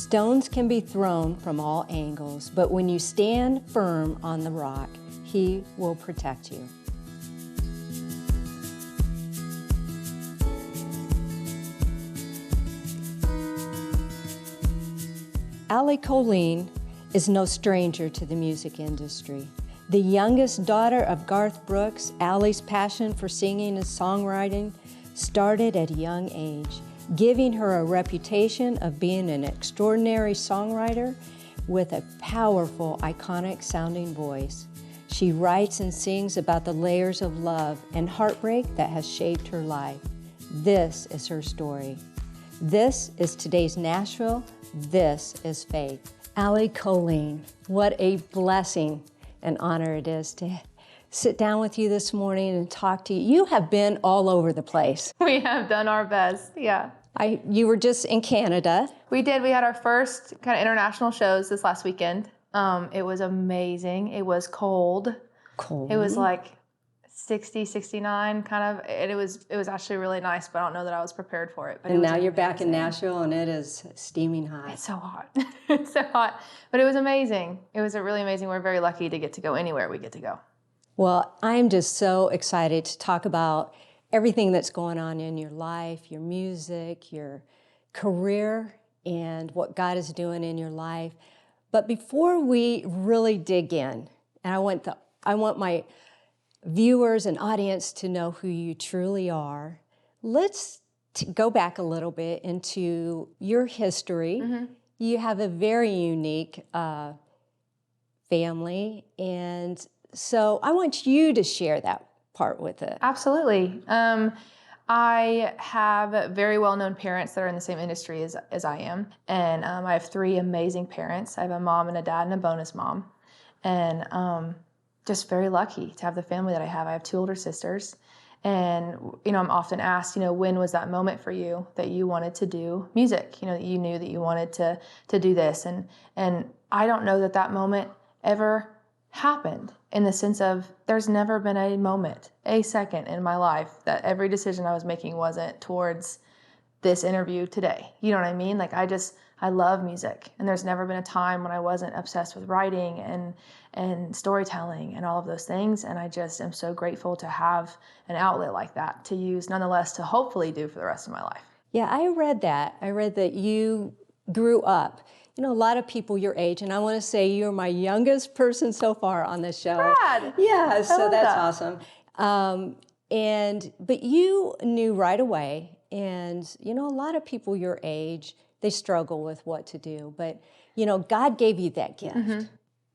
Stones can be thrown from all angles, but when you stand firm on the rock, He will protect you. Allie Colleen is no stranger to the music industry. The youngest daughter of Garth Brooks, Allie's passion for singing and songwriting started at a young age, giving her a reputation of being an extraordinary songwriter with a powerful, iconic sounding voice. She writes and sings about the layers of love and heartbreak that has shaped her life. This is her story. This is today's Nashville. This is Faith. Allie Colleen, what a blessing and honor it is to sit down with you this morning and talk to you. You have been all over the place. We have done our best, yeah. You were just in Canada. We did. We had our first kind of international shows this last weekend. It was amazing. It was cold. Cold. It was like 60, 69 kind of. And it was actually really nice, but I don't know that I was prepared for it. But and now you're back in Nashville and it is steaming hot. It's so hot. It's so hot. But it was amazing. It was really amazing. We're very lucky to get to go anywhere we get to go. Well, I'm just so excited to talk about everything that's going on in your life, your music, your career, and what God is doing in your life. But before we really dig in, and I want my viewers and audience to know who you truly are, let's go back a little bit into your history. Mm-hmm. You have a very unique family, and so I want you to share that part with it. Absolutely. I have very well-known parents that are in the same industry as I am. And I have three amazing parents. I have a mom and a dad and a bonus mom. And just very lucky to have the family that I have. I have two older sisters. And, I'm often asked, when was that moment for you that you wanted to do music? That you knew that you wanted to do this. And I don't know that moment ever happened, in the sense of there's never been a moment, a second in my life that every decision I was making wasn't towards this interview today. You know what I mean? Like I love music, and there's never been a time when I wasn't obsessed with writing and storytelling and all of those things. And I just am so grateful to have an outlet like that to use, nonetheless, to hopefully do for the rest of my life. Yeah, I read that you grew up. A lot of people your age, and I want to say you're my youngest person so far on this show. Brad! Yeah, so that's awesome. But you knew right away, and a lot of people your age, they struggle with what to do, but God gave you that gift. Mm-hmm.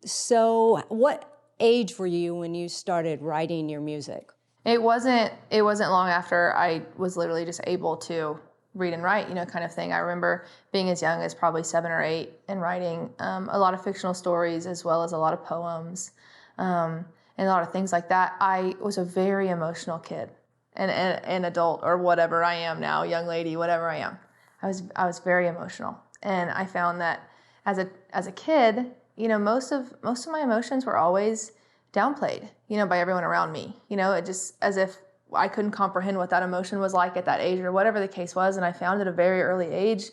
So what age were you when you started writing your music? It wasn't long after I was literally just able to read and write, kind of thing. I remember being as young as probably 7 or 8 and writing a lot of fictional stories, as well as a lot of poems, and a lot of things like that. I was a very emotional kid, and an adult, or whatever I am now, young lady, whatever I am. I was very emotional, and I found that as a kid, most of my emotions were always downplayed, by everyone around me. It just as if I couldn't comprehend what that emotion was like at that age, or whatever the case was. And I found at a very early age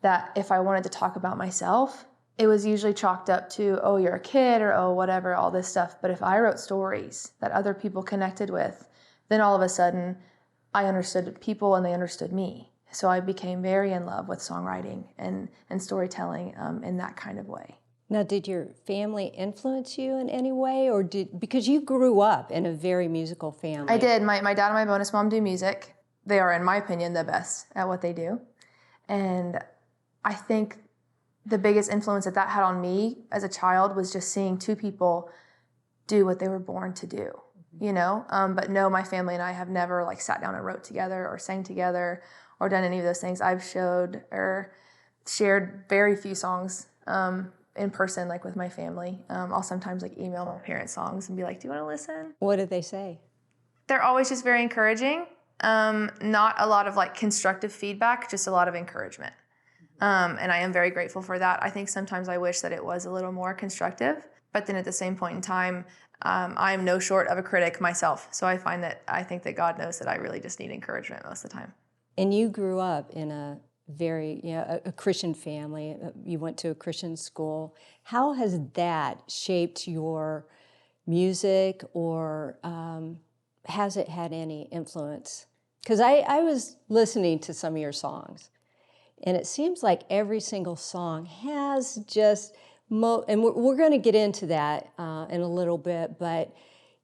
that if I wanted to talk about myself, it was usually chalked up to, oh, you're a kid, or oh, whatever, all this stuff. But if I wrote stories that other people connected with, then all of a sudden I understood people and they understood me. So I became very in love with songwriting and storytelling in that kind of way. Now, did your family influence you in any way, or because you grew up in a very musical family? I did. My dad and my bonus mom do music. They are, in my opinion, the best at what they do. And I think the biggest influence that had on me as a child was just seeing two people do what they were born to do, But no, my family and I have never sat down and wrote together or sang together or done any of those things. I've showed or shared very few songs in person, with my family. I'll sometimes email my parents songs and be like, do you want to listen? What did they say? They're always just very encouraging. Not a lot of constructive feedback, just a lot of encouragement. And I am very grateful for that. I think sometimes I wish that it was a little more constructive, but then at the same point in time, I'm no short of a critic myself. So I think that God knows that I really just need encouragement most of the time. And you grew up in a very, a Christian family. You went to a Christian school. How has that shaped your music, or has it had any influence? Because I was listening to some of your songs, and it seems like every single song has just, and we're going to get into that in a little bit, but,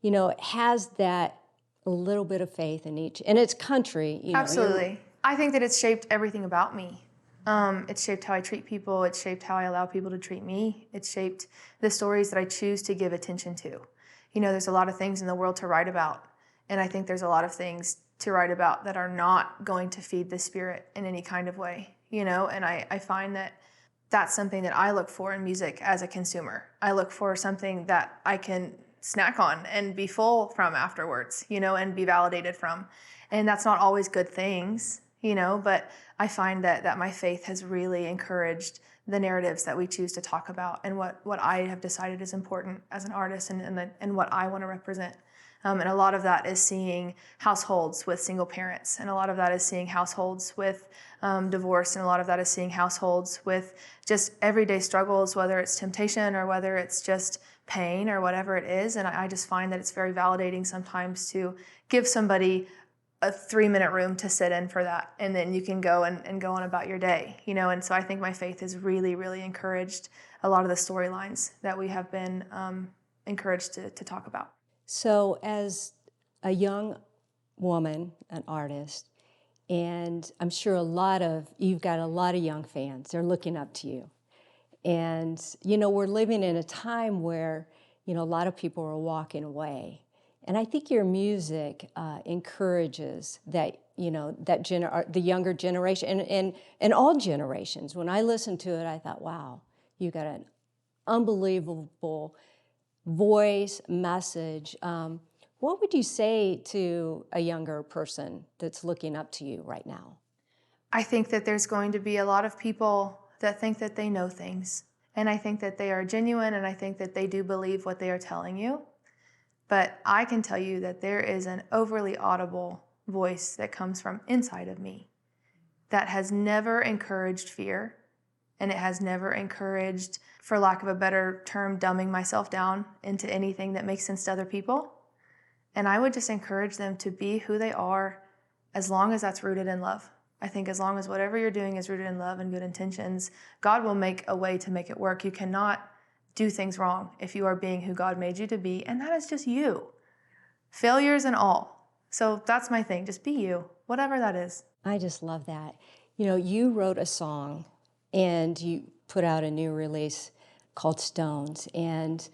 it has that a little bit of faith in each, and it's country. Absolutely. I think that it's shaped everything about me. It's shaped how I treat people. It's shaped how I allow people to treat me. It's shaped the stories that I choose to give attention to. There's a lot of things in the world to write about, and I think there's a lot of things to write about that are not going to feed the spirit in any kind of way, and I find that that's something that I look for in music as a consumer. I look for something that I can snack on and be full from afterwards, and be validated from. And that's not always good things, but I find that my faith has really encouraged the narratives that we choose to talk about, and what I have decided is important as an artist, and what I want to represent. And a lot of that is seeing households with single parents, and a lot of that is seeing households with divorce, and a lot of that is seeing households with just everyday struggles, whether it's temptation or whether it's just pain or whatever it is. And I just find that it's very validating sometimes to give somebody a 3-minute room to sit in for that, and then you can go and go on about your day, and so I think my faith has really, really encouraged a lot of the storylines that we have been encouraged to talk about. So as a young woman, an artist, and I'm sure you've got a lot of young fans, they're looking up to you. And, we're living in a time where, a lot of people are walking away. And I think your music encourages that, the younger generation and all generations. When I listened to it, I thought, wow, you got an unbelievable voice, message. What would you say to a younger person that's looking up to you right now? I think that there's going to be a lot of people that think that they know things. And I think that they are genuine, and I think that they do believe what they are telling you. But I can tell you that there is an overly audible voice that comes from inside of me that has never encouraged fear, and it has never encouraged, for lack of a better term, dumbing myself down into anything that makes sense to other people. And I would just encourage them to be who they are, as long as that's rooted in love. I think as long as whatever you're doing is rooted in love and good intentions, God will make a way to make it work. You cannot do things wrong if you are being who God made you to be, and that is just you. Failures and all. So that's my thing. Just be you, whatever that is. I just love that. You wrote a song, and you put out a new release called Stones, and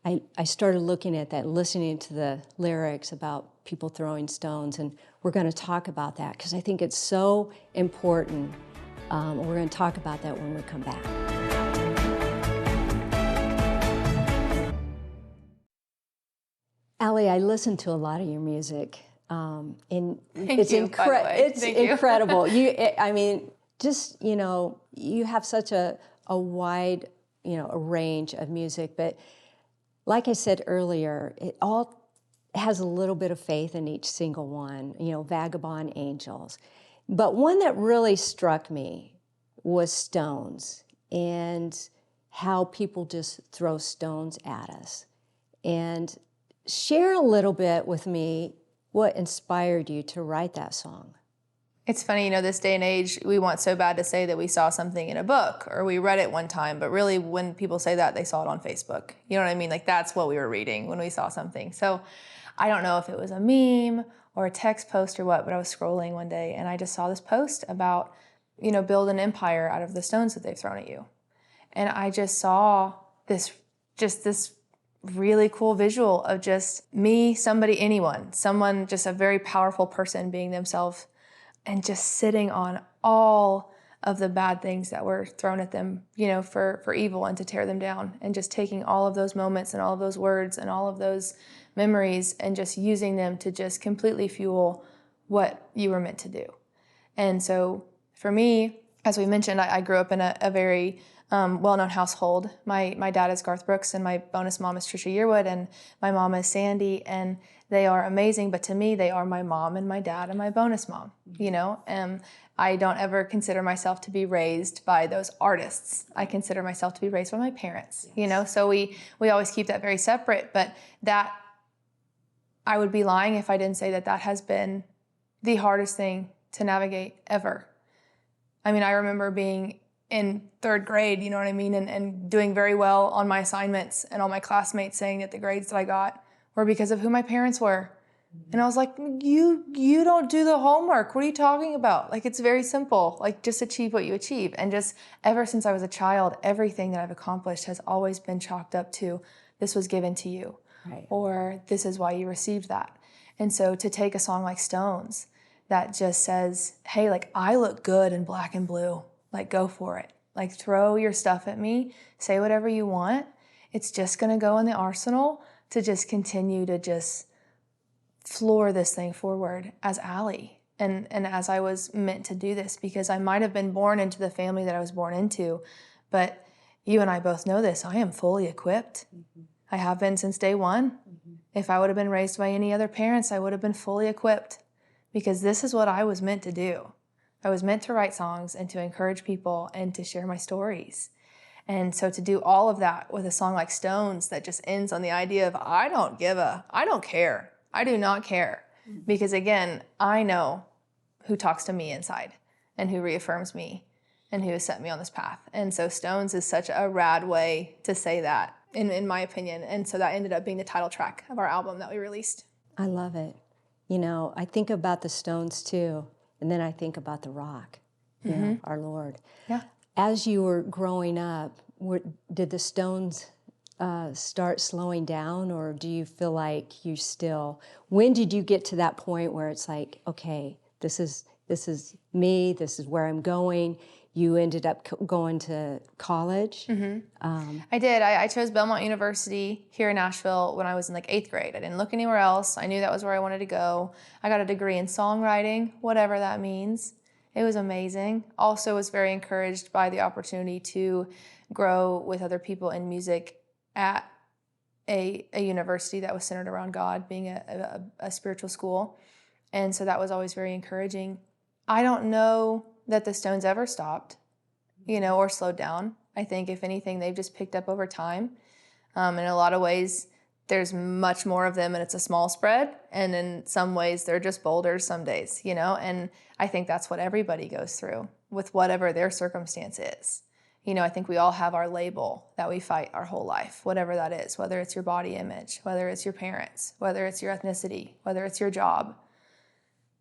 I started looking at that, listening to the lyrics about people throwing stones, and we're going to talk about that because I think it's so important. We're going to talk about that when we come back. Allie, I listen to a lot of your music, and it's incredible. You have such a wide, a range of music, but like I said earlier, it all has a little bit of faith in each single one, Vagabond Angels. But one that really struck me was Stones, and how people just throw stones at us. And share a little bit with me what inspired you to write that song. It's funny, this day and age, we want so bad to say that we saw something in a book or we read it one time, but really when people say that, they saw it on Facebook. You know what I mean? Like, that's what we were reading when we saw something. So I don't know if it was a meme or a text post or what, but I was scrolling one day and I just saw this post about, build an empire out of the stones that they've thrown at you. And I just saw this really cool visual of just me, somebody, anyone, someone, just a very powerful person being themselves, and just sitting on all of the bad things that were thrown at them, for evil and to tear them down, and just taking all of those moments and all of those words and all of those memories and just using them to just completely fuel what you were meant to do. And so for me, as we mentioned, I grew up in a very well-known household. My dad is Garth Brooks, and my bonus mom is Trisha Yearwood, and my mom is Sandy, and they are amazing, but to me, they are my mom and my dad and my bonus mom, And I don't ever consider myself to be raised by those artists. I consider myself to be raised by my parents, you know? So we always keep that very separate, but that, I would be lying if I didn't say that that has been the hardest thing to navigate ever. I mean, I remember being in 3rd grade, you know what I mean, and doing very well on my assignments, and all my classmates saying that the grades that I got were because of who my parents were. And I was like, you don't do the homework. What are you talking about? Like, it's very simple. Like, just achieve what you achieve. And just ever since I was a child, everything that I've accomplished has always been chalked up to, this was given to you, right, or this is why you received that. And so to take a song like Stones that just says, hey, like, I look good in black and blue, like, go for it. Like, throw your stuff at me, say whatever you want. It's just gonna go in the arsenal to just continue to just floor this thing forward as Allie. And as I was meant to do this, because I might have been born into the family that I was born into, but you and I both know this, I am fully equipped. Mm-hmm. I have been since day one. Mm-hmm. If I would have been raised by any other parents, I would have been fully equipped, because this is what I was meant to do. I was meant to write songs and to encourage people and to share my stories. And so to do all of that with a song like Stones that just ends on the idea of, I don't care. I do not care. Because again, I know who talks to me inside and who reaffirms me and who has set me on this path. And so Stones is such a rad way to say that, in my opinion. And so that ended up being the title track of our album that we released. I love it. You know, I think about the Stones too, and then I think about the rock, you know, our Lord. Yeah. As you were growing up, did the Stones start slowing down, or do you feel like you still, when did you get to that point where it's like, okay, this is me, this is where I'm going? You ended up going to college. Mm-hmm. I did. I chose Belmont University here in Nashville when I was in like 8th grade. I didn't look anywhere else. I knew that was where I wanted to go. I got a degree in songwriting, whatever that means. It was amazing. Also was very encouraged by the opportunity to grow with other people in music at a university that was centered around God, being a spiritual school. And so that was always very encouraging. I don't know that the Stones ever stopped, you know, or slowed down. I think if anything, they've just picked up over time. In a lot of ways, there's much more of them and it's a small spread. And in some ways, they're just boulders some days, you know, and I think that's what everybody goes through with whatever their circumstance is. You know, I think we all have our label that we fight our whole life, whatever that is, whether it's your body image, whether it's your parents, whether it's your ethnicity, whether it's your job,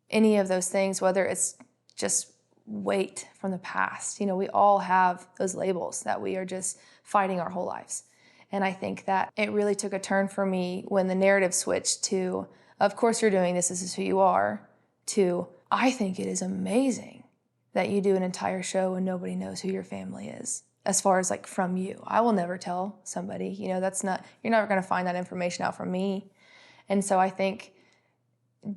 any of those things, whether it's just weight from the past. You know, we all have those labels that we are just fighting our whole lives. And I think that it really took a turn for me when the narrative switched to, of course you're doing this is who you are, to, I think it is amazing that you do an entire show and nobody knows who your family is, as far as like from you. I will never tell somebody, you know, you're never going to find that information out from me. And so I think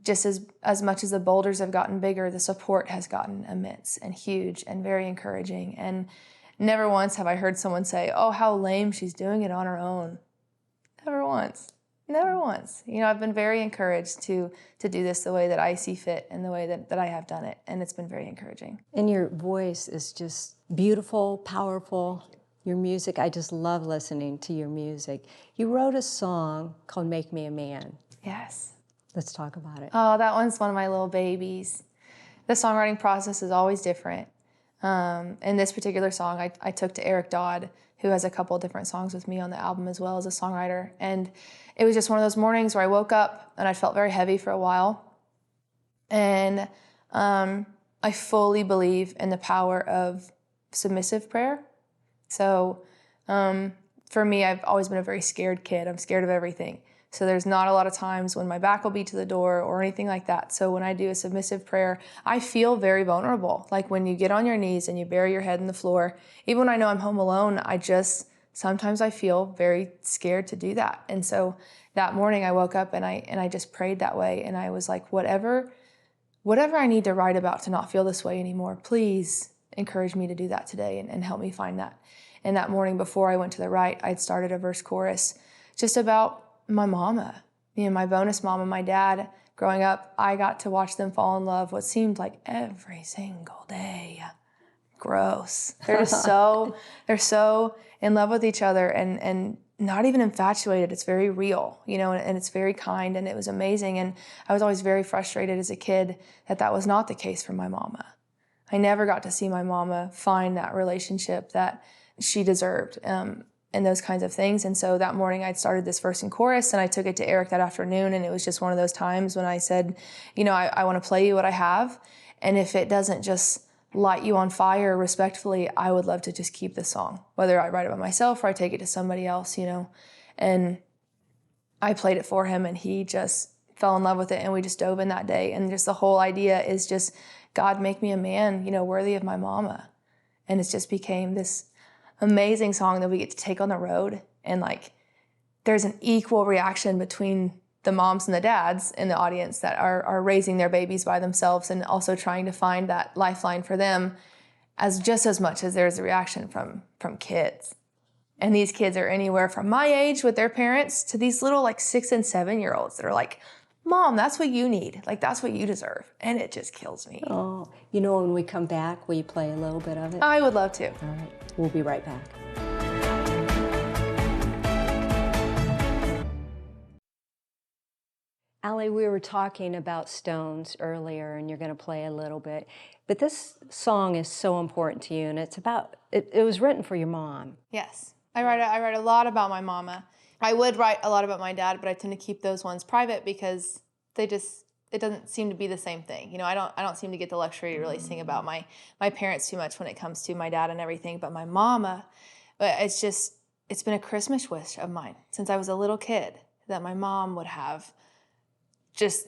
just as much as the boulders have gotten bigger, the support has gotten immense and huge and very encouraging. And never once have I heard someone say, oh, how lame, she's doing it on her own. Never once. Never once. You know, I've been very encouraged to do this the way that I see fit and the way that I have done it. And it's been very encouraging. And your voice is just beautiful, powerful. Your music, I just love listening to your music. You wrote a song called Make Me a Man. Yes. Let's talk about it. Oh, that one's one of my little babies. The songwriting process is always different. And this particular song I took to Eric Dodd, who has a couple of different songs with me on the album as well as a songwriter. And it was just one of those mornings where I woke up and I felt very heavy for a while. And I fully believe in the power of submissive prayer. So for me, I've always been a very scared kid. I'm scared of everything. So there's not a lot of times when my back will be to the door or anything like that. So when I do a submissive prayer, I feel very vulnerable. Like when you get on your knees and you bury your head in the floor, even when I know I'm home alone, sometimes I feel very scared to do that. And so that morning I woke up and I just prayed that way. And I was like, whatever I need to write about to not feel this way anymore, please encourage me to do that today and help me find that. And that morning before I went to the write, I'd started a verse chorus just about my mama, you know, my bonus mom and my dad growing up, I got to watch them fall in love what seemed like every single day. Gross. They're just they're so in love with each other and not even infatuated. It's very real, and it's very kind, and it was amazing. And I was always very frustrated as a kid that was not the case for my mama. I never got to see my mama find that relationship that she deserved, and those kinds of things. And so that morning I'd started this verse and chorus, and I took it to Eric that afternoon, and it was just one of those times when I said, I want to play you what I have, and if it doesn't just light you on fire respectfully, I would love to just keep the song, whether I write it by myself or I take it to somebody else, And I played it for him, and he just fell in love with it, and we just dove in that day. And just the whole idea is just, God, make me a man, worthy of my mama. And it just became this amazing song that we get to take on the road. And there's an equal reaction between the moms and the dads in the audience that are raising their babies by themselves and also trying to find that lifeline for them, as just as much as there's a reaction from kids. And these kids are anywhere from my age with their parents to these little 6 and 7 year olds that are like, Mom, that's what you need. That's what you deserve. And it just kills me. Oh, when we come back, will you play a little bit of it? I would love to. All right, we'll be right back. Allie, we were talking about Stones earlier, and you're going to play a little bit. But this song is so important to you, and it's about, it was written for your mom. Yes. I write a lot about my mama. I would write a lot about my dad, but I tend to keep those ones private because it doesn't seem to be the same thing. I don't seem to get the luxury to really sing about my parents too much when it comes to my dad and everything. But my mama, it's been a Christmas wish of mine since I was a little kid that my mom would have just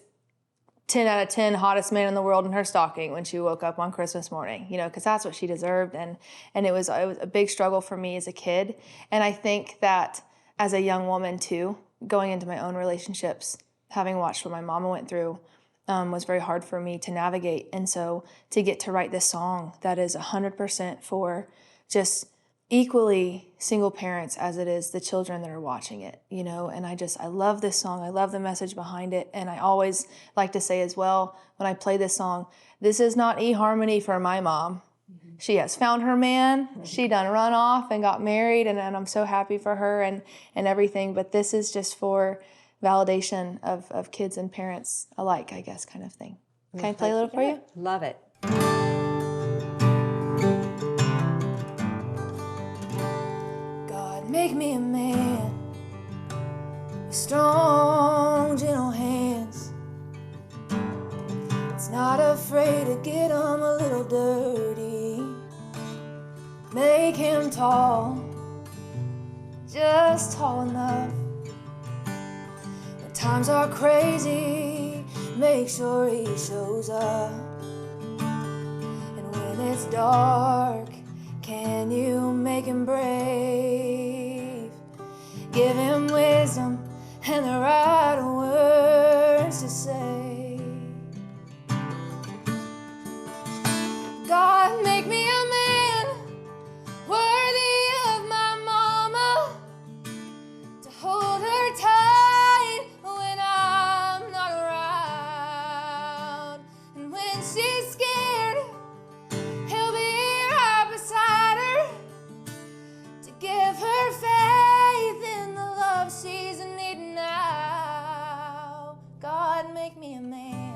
10 out of 10 hottest man in the world in her stocking when she woke up on Christmas morning, because that's what she deserved. And it was a big struggle for me as a kid. And I think that as a young woman too, going into my own relationships, having watched what my mama went through, was very hard for me to navigate. And so to get to write this song that is 100% for just equally single parents as it is the children that are watching it, and I love this song. I love the message behind it. And I always like to say as well, when I play this song, this is not eHarmony for my mom. Mm-hmm. She has found her man. Mm-hmm. She done run off and got married, and I'm so happy for her and everything. But this is just for validation of kids and parents alike, I guess, kind of thing. Can I play a little for you? Love it. Make me a man with strong, gentle hands. It's not afraid to get him a little dirty. Make him tall, just tall enough. When times are crazy, make sure he shows up. And when it's dark, can you make him brave? Give him wisdom and the right words to say. God, make me a man worthy of my mama, to hold her tight when I'm not around. And when she's scared, he'll be right beside her to give her faith in the love she's needing now. God, make me a man.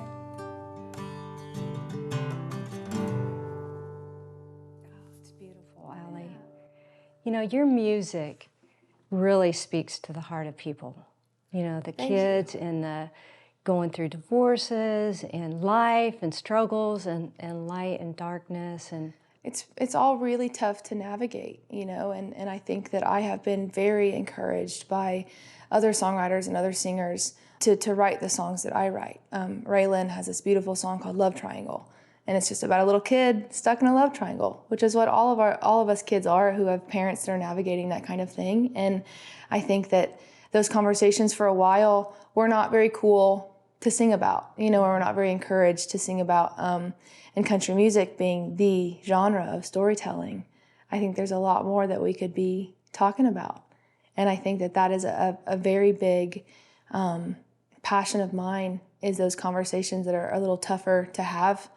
Oh, it's beautiful, Allie. Your music really speaks to the heart of people. The kids and the going through divorces and life and struggles and light and darkness. And it's all really tough to navigate, and I think that I have been very encouraged by other songwriters and other singers to write the songs that I write. Raylan has this beautiful song called Love Triangle, and it's just about a little kid stuck in a love triangle, which is what all of us kids are who have parents that are navigating that kind of thing. And I think that those conversations for a while were not very cool to sing about, or we're not very encouraged to sing about. And country music being the genre of storytelling, I think there's a lot more that we could be talking about. And I think that is a very big passion of mine is those conversations that are a little tougher to have.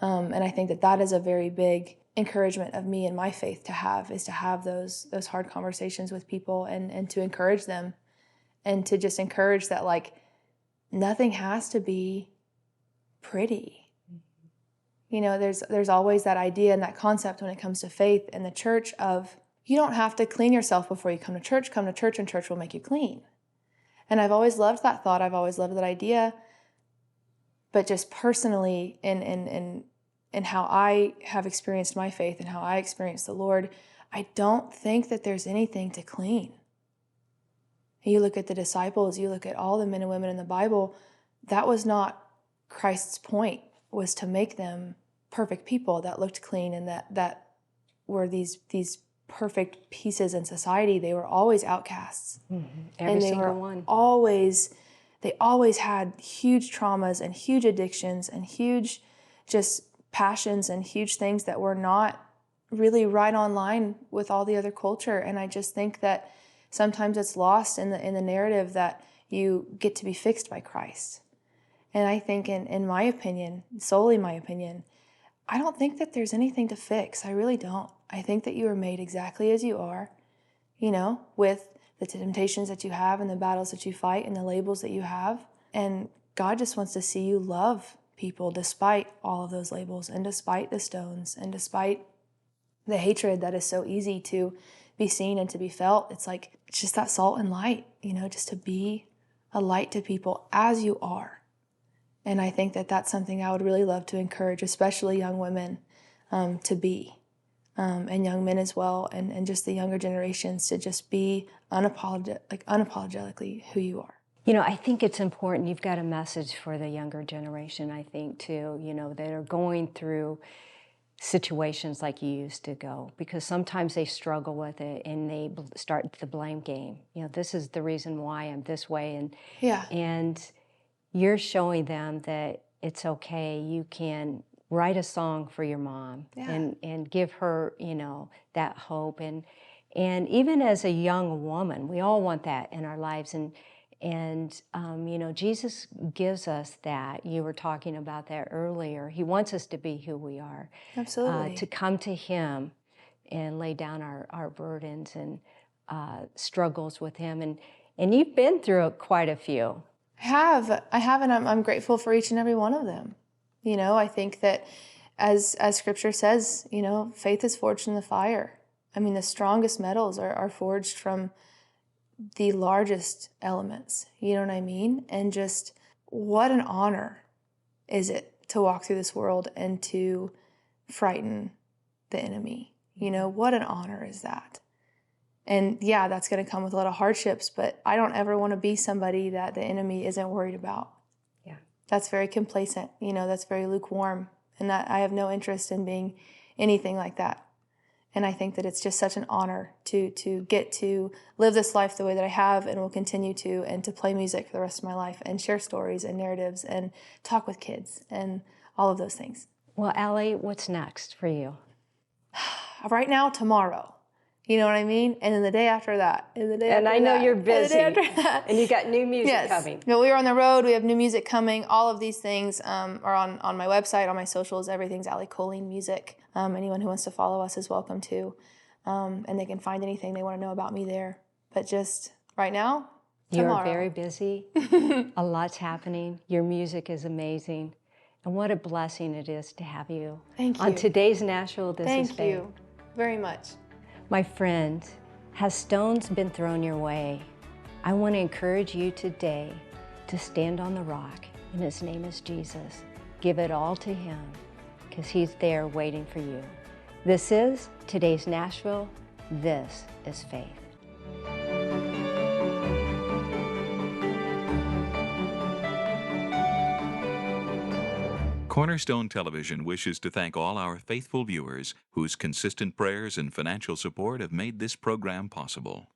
And I think that that is a very big encouragement of me and my faith to have, is to have those hard conversations with people and to encourage them, and to just encourage that, like, nothing has to be pretty. You know, there's always that idea and that concept when it comes to faith and the church of, you don't have to clean yourself before you come to church and church will make you clean. And I've always loved that thought. I've always loved that idea. But just personally, in how I have experienced my faith and how I experienced the Lord, I don't think that there's anything to clean. You look at the disciples, you look at all the men and women in the Bible, that was not Christ's point, was to make them perfect people that looked clean and that were these perfect pieces in society. They were always outcasts. Mm-hmm. Every single one. They always had huge traumas and huge addictions and huge just passions and huge things that were not really right on line with all the other culture. And I just think that sometimes it's lost in the narrative that you get to be fixed by Christ. And I think in my opinion, solely my opinion, I don't think that there's anything to fix. I really don't. I think that you are made exactly as you are, you know, with the temptations that you have and the battles that you fight and the labels that you have. And God just wants to see you love people despite all of those labels and despite the stones and despite the hatred that is so easy to be seen and to be felt. It's like, it's just that salt and light, you know, just to be a light to people as you are. And I think that that's something I would really love to encourage, especially young women, to be, and young men as well, and just the younger generations to just be unapologetically who you are. You know, I think it's important. You've got a message for the younger generation, I think, too, you know, that are going through situations like you used to go, because sometimes they struggle with it and they start the blame game. You know, this is the reason why I'm this way. And you're showing them that it's okay. You can write a song for your mom and give her, you know, that hope. And even as a young woman, we all want that in our lives. And you know, Jesus gives us that. You were talking about that earlier. He wants us to be who we are. Absolutely. To come to Him and lay down our burdens and struggles with Him. And you've been through quite a few. I have, and I'm grateful for each and every one of them. You know, I think that as Scripture says, you know, faith is forged in the fire. I mean, the strongest metals are forged from the largest elements, you know what I mean? And just what an honor is it to walk through this world and to frighten the enemy. You know, what an honor is that? And yeah, that's going to come with a lot of hardships, but I don't ever want to be somebody that the enemy isn't worried about. Yeah. That's very complacent, you know, that's very lukewarm, and that I have no interest in being anything like that. And I think that it's just such an honor to get to live this life the way that I have and will continue to, and to play music for the rest of my life and share stories and narratives and talk with kids and all of those things. Well, Allie, what's next for you? Right now, tomorrow. You know what I mean? And then the day after that. And I know you're busy. And you got new music coming. No, we are on the road. We have new music coming. All of these things are on my website, on my socials. Everything's Allie Colleen Music. Anyone who wants to follow us is welcome to. And they can find anything they want to know about me there. But just right now, tomorrow. You're very busy. A lot's happening. Your music is amazing. And what a blessing it is to have you. Thank you. On today's Nashville, this is Faith. Thank you very much. My friend, has stones been thrown your way? I want to encourage you today to stand on the rock, and His name is Jesus. Give it all to Him, because He's there waiting for you. This is today's Nashville. This is Faith. Cornerstone Television wishes to thank all our faithful viewers whose consistent prayers and financial support have made this program possible.